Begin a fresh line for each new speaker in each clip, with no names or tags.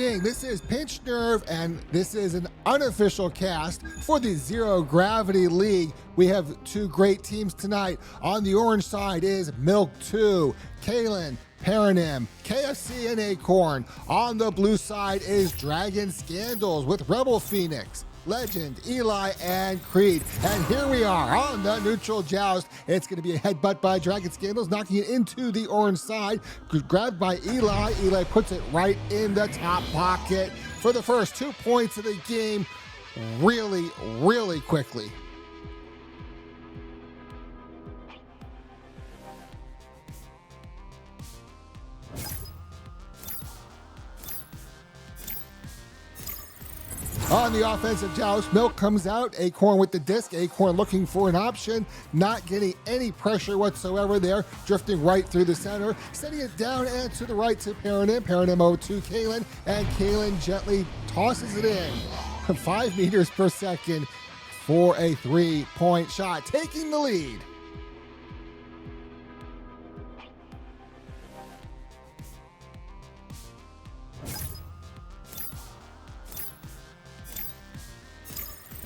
ding. This is Pinch Nerve, and this is an unofficial cast for the Zero Gravity League. We have two great teams tonight. On the orange side is Milk 2, Kalen, Paranim, KFC, and Acorn. On the blue side is Dragon Scandals with Rebel Phoenix, Legend, Eli, and Creed. And here we are on the neutral joust. It's going to be a headbutt by Dragon Scandals, knocking it into the orange side. Grabbed by Eli. Eli puts it right in the top pocket for the first 2 points of the game really quickly. On the offensive joust, Milk comes out, Acorn with the disc, Acorn looking for an option, not getting any pressure whatsoever there, drifting right through the center, setting it down and to the right to Paranim, Paranim over to Kalen, and Kalen gently tosses it in, 5 meters per second for a 3-point shot, taking the lead.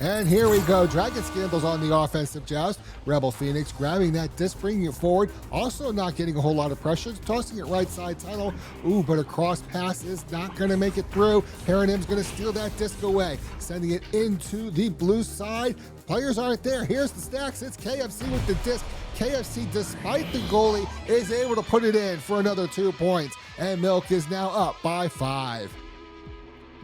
And here we go, Dragon Scandals on the offensive joust. Rebel Phoenix grabbing that disc, bringing it forward. Also not getting a whole lot of pressure, tossing it right side tunnel. Ooh, but a cross pass is not gonna make it through. Paranim's gonna steal that disc away, sending it into the blue side. Players aren't there, here's the stacks, it's KFC with the disc. KFC, despite the goalie, is able to put it in for another 2 points. And Milk is now up by 5.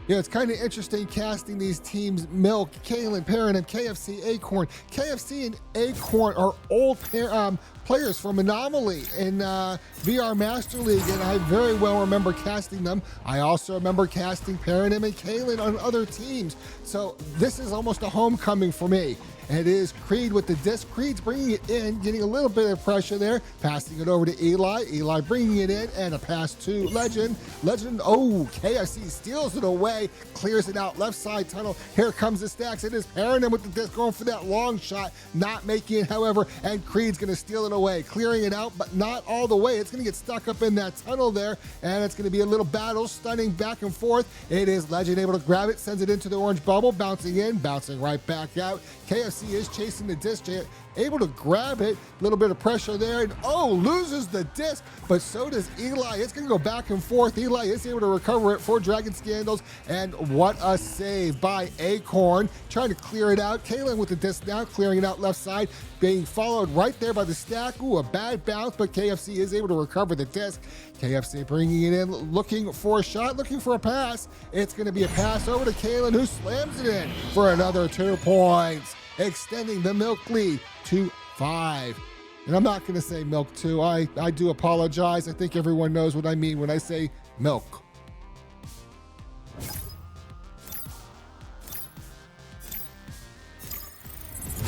You know, it's kind of interesting casting these teams, Milk, Kalen, Paranim, KFC, Acorn. KFC and Acorn are old players from Anomaly in VR Master League, and I very well remember casting them. I also remember casting Paranim and Kalen on other teams. So this is almost a homecoming for me. And it is Creed with the disc. Creed's bringing it in, getting a little bit of pressure there, passing it over to Eli. Eli bringing it in, and a pass to Legend. Legend, oh, KFC steals it away, clears it out, left side tunnel. Here comes the stacks. It is Paranim with the disc going for that long shot, not making it, however, and Creed's going to steal it away, clearing it out, but not all the way. It's going to get stuck up in that tunnel there, and it's going to be a little battle, stunning back and forth. It is Legend able to grab it, sends it into the orange bubble, bouncing in, bouncing right back out. KFC is chasing the disc, able to grab it, a little bit of pressure there, and oh, loses the disc, but so does Eli. It's going to go back and forth. Eli is able to recover it for Dragon Scandals, and what a save by Acorn, trying to clear it out. Kalen with the disc now, clearing it out left side, being followed right there by the stack. Ooh, a bad bounce, but KFC is able to recover the disc. KFC bringing it in, looking for a shot, looking for a pass. It's going to be a pass over to Kalen, who slams it in for another 2 points, extending the Milk lead to 5. And I'm not going to say Milk 2. I do apologize. I think everyone knows what I mean when I say Milk.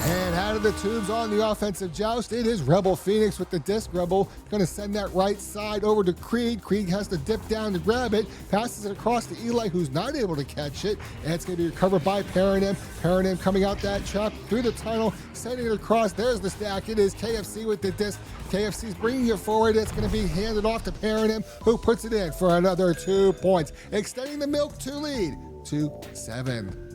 And out of the tubes on the offensive joust, it is Rebel Phoenix with the disc. Rebel going to send that right side over to Creed. Creed has to dip down to grab it, passes it across to Eli, who's not able to catch it, and it's going to be recovered by Paranim. Paranim coming out that trap through the tunnel, sending it across. There's the stack. It is KFC with the disc. KFC's bringing it forward. It's going to be handed off to Paranim, who puts it in for another 2 points, extending the Milk 2 lead to 7.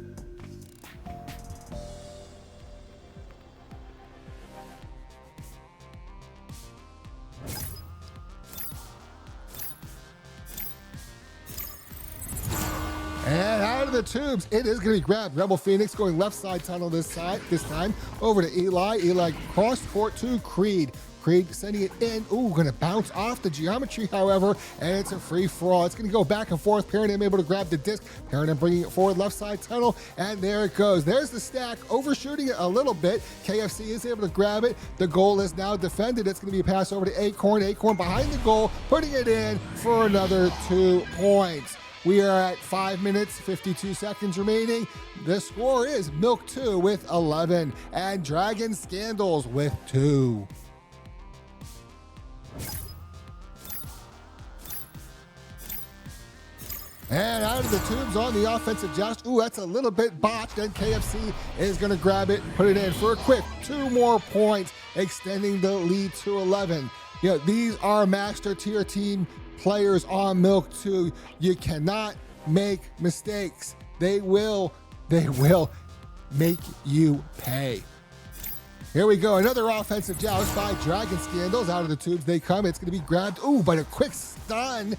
And out of the tubes, it is going to be grabbed. Rebel Phoenix going left side tunnel this time, over to Eli. Eli cross court to Creed. Creed sending it in. Ooh, going to bounce off the geometry, however, and it's a free-for-all. It's going to go back and forth. Paranim able to grab the disc. Paranim bringing it forward, left side tunnel, and there it goes. There's the stack, overshooting it a little bit. KFC is able to grab it. The goal is now defended. It's going to be a pass over to Acorn. Acorn behind the goal, putting it in for another 2 points. We are at 5 minutes, 52 seconds remaining. The score is Milk 2 with 11 and Dragon Scandals with 2. And out of the tubes on the offensive joust. Ooh, that's a little bit botched, and KFC is going to grab it, put it in for a quick 2 more points, extending the lead to 11. You know, these are master tier team players on Milk 2. You cannot make mistakes. They will make you pay. Here we go, another offensive joust by Dragon Scandals. Out of the tubes they come. It's going to be grabbed. Ooh, but a quick stun.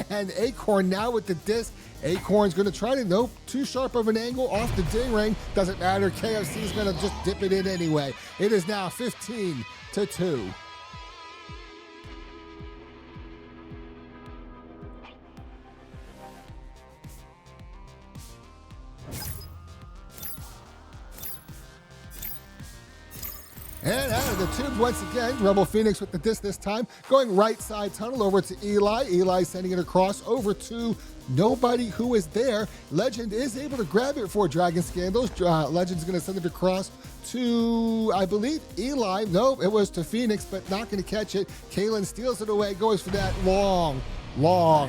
And Acorn now with the disc. Acorn's going to try to, nope, too sharp of an angle off the ding ring. Doesn't matter. KFC's going to just dip it in anyway. It is now 15-2. And out of the tubes once again, Rebel Phoenix with the disc this time, going right side tunnel over to Eli. Eli sending it across over to nobody who is there. Legend is able to grab it for Dragon Scandals. Legend's going to send it across to, I believe, Eli. Nope, it was to Phoenix, but not going to catch it. Kalen steals it away, goes for that long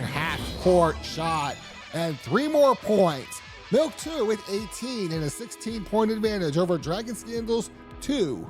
half-court shot. And 3 more points. Milk 2 with 18 and a 16-point advantage over Dragon Scandals 2.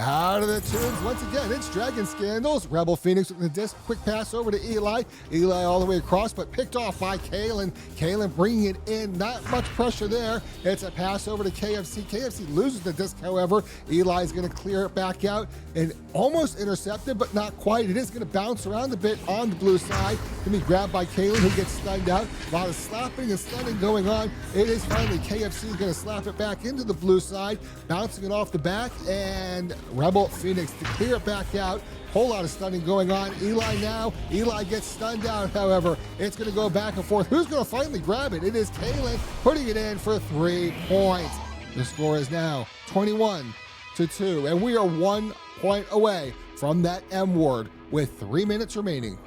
Out of the tubes, once again, it's Dragon Scandals. Rebel Phoenix with the disc. Quick pass over to Eli. Eli all the way across, but picked off by Kalen. Kalen bringing it in. Not much pressure there. It's a pass over to KFC. KFC loses the disc, however. Eli's going to clear it back out and almost intercepted, but not quite. It is going to bounce around a bit on the blue side. Going to be grabbed by Kalen, who gets stunned out. A lot of slapping and stunning going on. It is finally KFC going to slap it back into the blue side, bouncing it off the back, and Rebel Phoenix to clear it back out. Whole lot of stunning going on. Eli now. Eli gets stunned out, however. It's going to go back and forth. Who's going to finally grab it? It is Kalen putting it in for 3 points. The score is now 21-2, and we are 1 point away from that M word with 3 minutes remaining.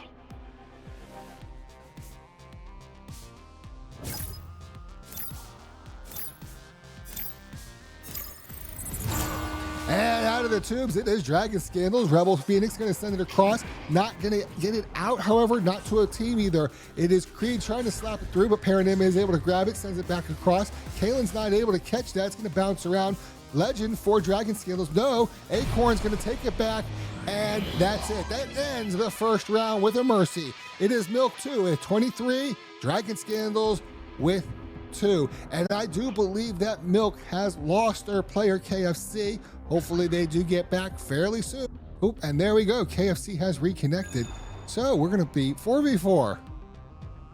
And out of the tubes, it is Dragon Scandals. Rebel Phoenix going to send it across. Not going to get it out, however, not to a team either. It is Creed trying to slap it through, but Paranim is able to grab it, sends it back across. Kalen's not able to catch that. It's going to bounce around. Legend for Dragon Scandals. No, Acorn's going to take it back, and that's it. That ends the first round with a mercy. It is Milk 2 with 23, Dragon Scandals with 2. And I do believe that Milk has lost their player KFC. Hopefully they do get back fairly soon. Oop, and there we go. KFC has reconnected. So we're going to be 4v4.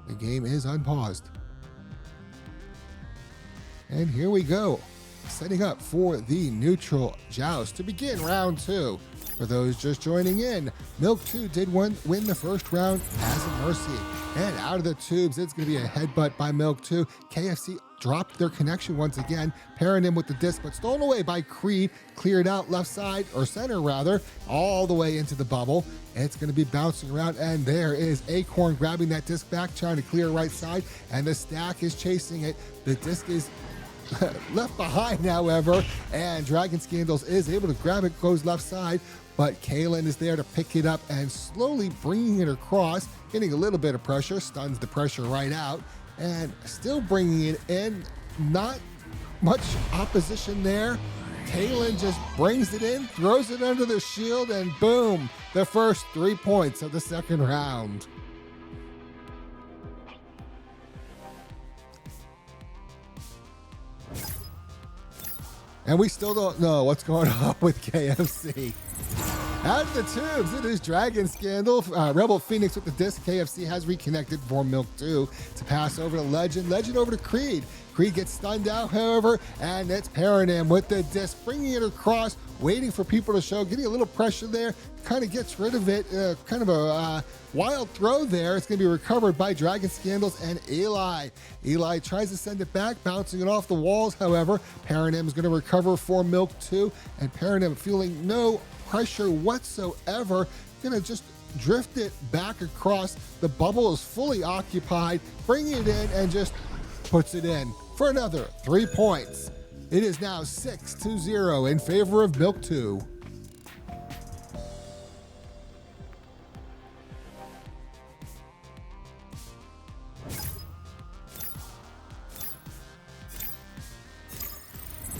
The game is unpaused. And here we go. Setting up for the neutral joust to begin round 2. For those just joining in, Milk 2 did win the first round as a mercy. And out of the tubes, it's going to be a headbutt by Milk 2. KFC dropped their connection once again, pairing him with the disc, but stolen away by Creed, cleared out left side, or center rather, all the way into the bubble. It's going to be bouncing around, and there is Acorn grabbing that disc back, trying to clear right side, and the stack is chasing it. The disc is left behind, however, and Dragon Scandals is able to grab it, goes left side, but Kalen is there to pick it up and slowly bringing it across, getting a little bit of pressure, stuns the pressure right out, and still bringing it in. Not much opposition there. Kalen just brings it in, throws it under the shield, and boom, the first 3 points of the second round. And we still don't know what's going on with KFC. Out of the tubes, it is Dragon Scandal. Rebel Phoenix with the disc. KFC has reconnected for Milk 2 to pass over to Legend. Legend over to Creed. Creed gets stunned out, however, and it's Paranim with the disc, bringing it across, waiting for people to show, getting a little pressure there, kind of gets rid of it, kind of a wild throw there. It's going to be recovered by Dragon Scandals and Eli. Eli tries to send it back, bouncing it off the walls, however. Paranim is going to recover for Milk 2, and Paranim feeling no pressure whatsoever, going to just drift it back across. The bubble is fully occupied, bringing it in and just puts it in for another 3 points. It is now 6-0 in favor of Milk 2.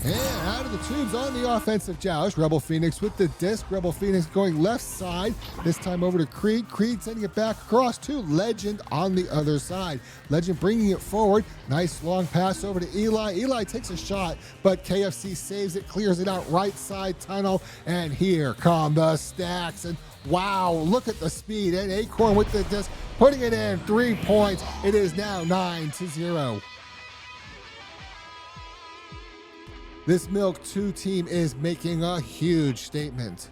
And out of the tubes on the offensive joust. Rebel Phoenix with the disc. Rebel Phoenix going left side. This time over to Creed. Creed sending it back across to Legend on the other side. Legend bringing it forward. Nice long pass over to Eli. Eli takes a shot, but KFC saves it, clears it out right side tunnel. And here come the stacks. And wow, look at the speed. And Acorn with the disc, putting it in. 3 points. It is now 9-0. This Milk 2 team is making a huge statement.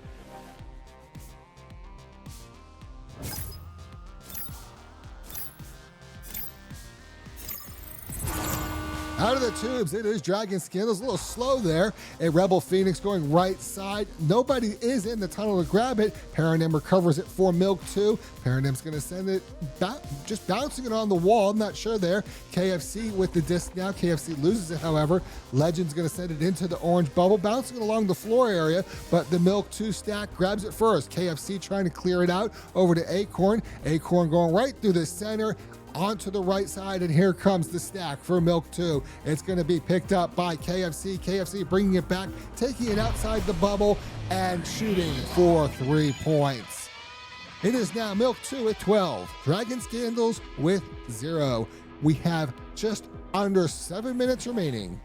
Out of the tubes, it is Dragon Scandals. A little slow there. A Rebel Phoenix going right side. Nobody is in the tunnel to grab it. Paranim recovers it for Milk 2. Paranim's going to send it back, just bouncing it on the wall. I'm not sure there. KFC with the disc now. KFC loses it, however. Legend's going to send it into the orange bubble, bouncing it along the floor area, but the Milk 2 stack grabs it first. KFC trying to clear it out over to Acorn. Acorn going right through the center, onto the right side, and here comes the stack for Milk 2. It's going to be picked up by KFC. KFC bringing it back, taking it outside the bubble, and shooting for 3 points. It is now Milk 2 with 12, Dragon Scandals with 0. We have just under 7 minutes remaining.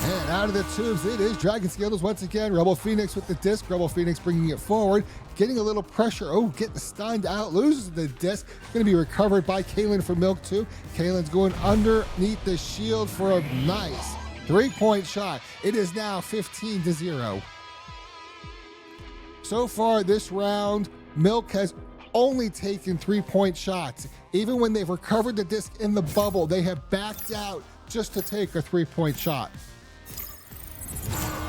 And out of the tubes, it is Dragon Scandals once again. Rebel Phoenix with the disc. Rebel Phoenix bringing it forward, getting a little pressure. Oh, getting stunned out, loses the disc. Going to be recovered by Kalen for Milk 2. Kalen's going underneath the shield for a nice 3-point shot. It is now 15-0. So far this round, Milk has only taken 3-point shots. Even when they've recovered the disc in the bubble, they have backed out just to take a 3-point shot.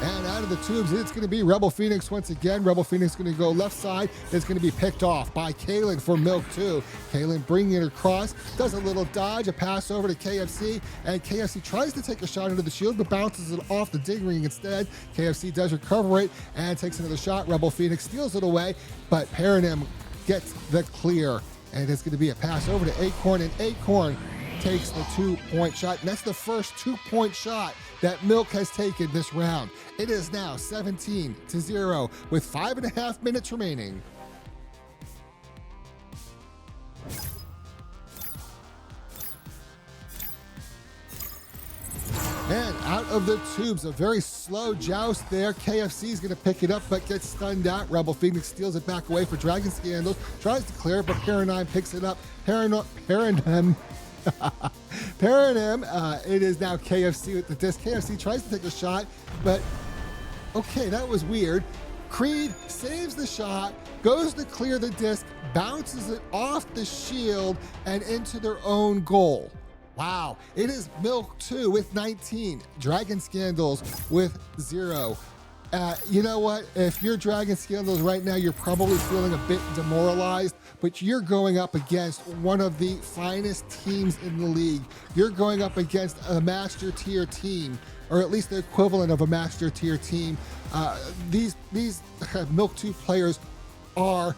And out of the tubes, it's going to be Rebel Phoenix once again. Rebel Phoenix going to go left side. It's going to be picked off by Kalen for Milk 2. Kalen bringing it across, does a little dodge, a pass over to KFC, and KFC tries to take a shot into the shield, but bounces it off the dig ring instead. KFC does recover it and takes another shot. Rebel Phoenix steals it away, but Paranim gets the clear, and it's going to be a pass over to Acorn, and Acorn takes the 2-point shot, and that's the first 2-point shot that Milk has taken this round. It is now 17-0 with 5.5 minutes remaining. And out of the tubes, a very slow joust there. KFC is going to pick it up, but gets stunned out. Rebel Phoenix steals it back away for Dragon Scandals, tries to clear it, but Paranim picks it up. Paranim, it is now KFC with the disc. KFC tries to take a shot, but okay, that was weird. Creed saves the shot, goes to clear the disc, bounces it off the shield and into their own goal. Wow, it is Milk 2 with 19, Dragon Scandals with 0. You know what? If you're Dragon Scandals right now, you're probably feeling a bit demoralized, but you're going up against one of the finest teams in the league. You're going up against a master tier team, or at least the equivalent of a master tier team. These Milk 2 players are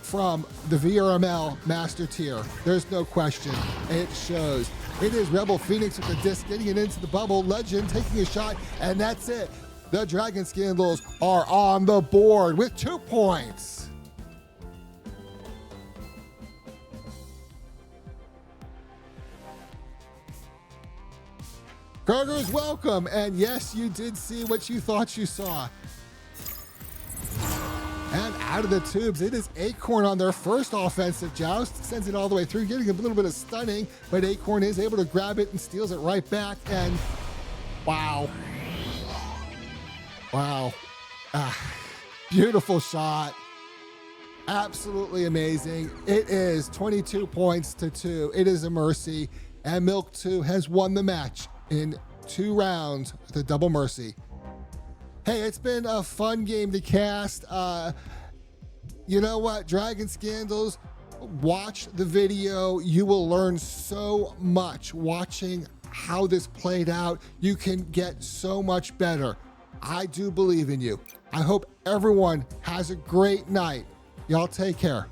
from the VRML master tier. There's no question. It shows. It is Rebel Phoenix with the disc, getting it into the bubble. Legend taking a shot, and that's it. The Dragon Scandals are on the board with 2 points. Burgers, welcome. And yes, you did see what you thought you saw. And out of the tubes, it is Acorn on their first offensive joust. Sends it all the way through, getting a little bit of stunning, but Acorn is able to grab it and steals it right back. And wow. Wow. Beautiful shot. Absolutely amazing. It is 22 points to 2. It is a mercy. And Milk 2 has won the match in 2 rounds with a double mercy. Hey, it's been a fun game to cast. You know what? Dragon Scandals, watch the video. You will learn so much watching how this played out. You can get so much better. I do believe in you. I hope everyone has a great night. Y'all take care.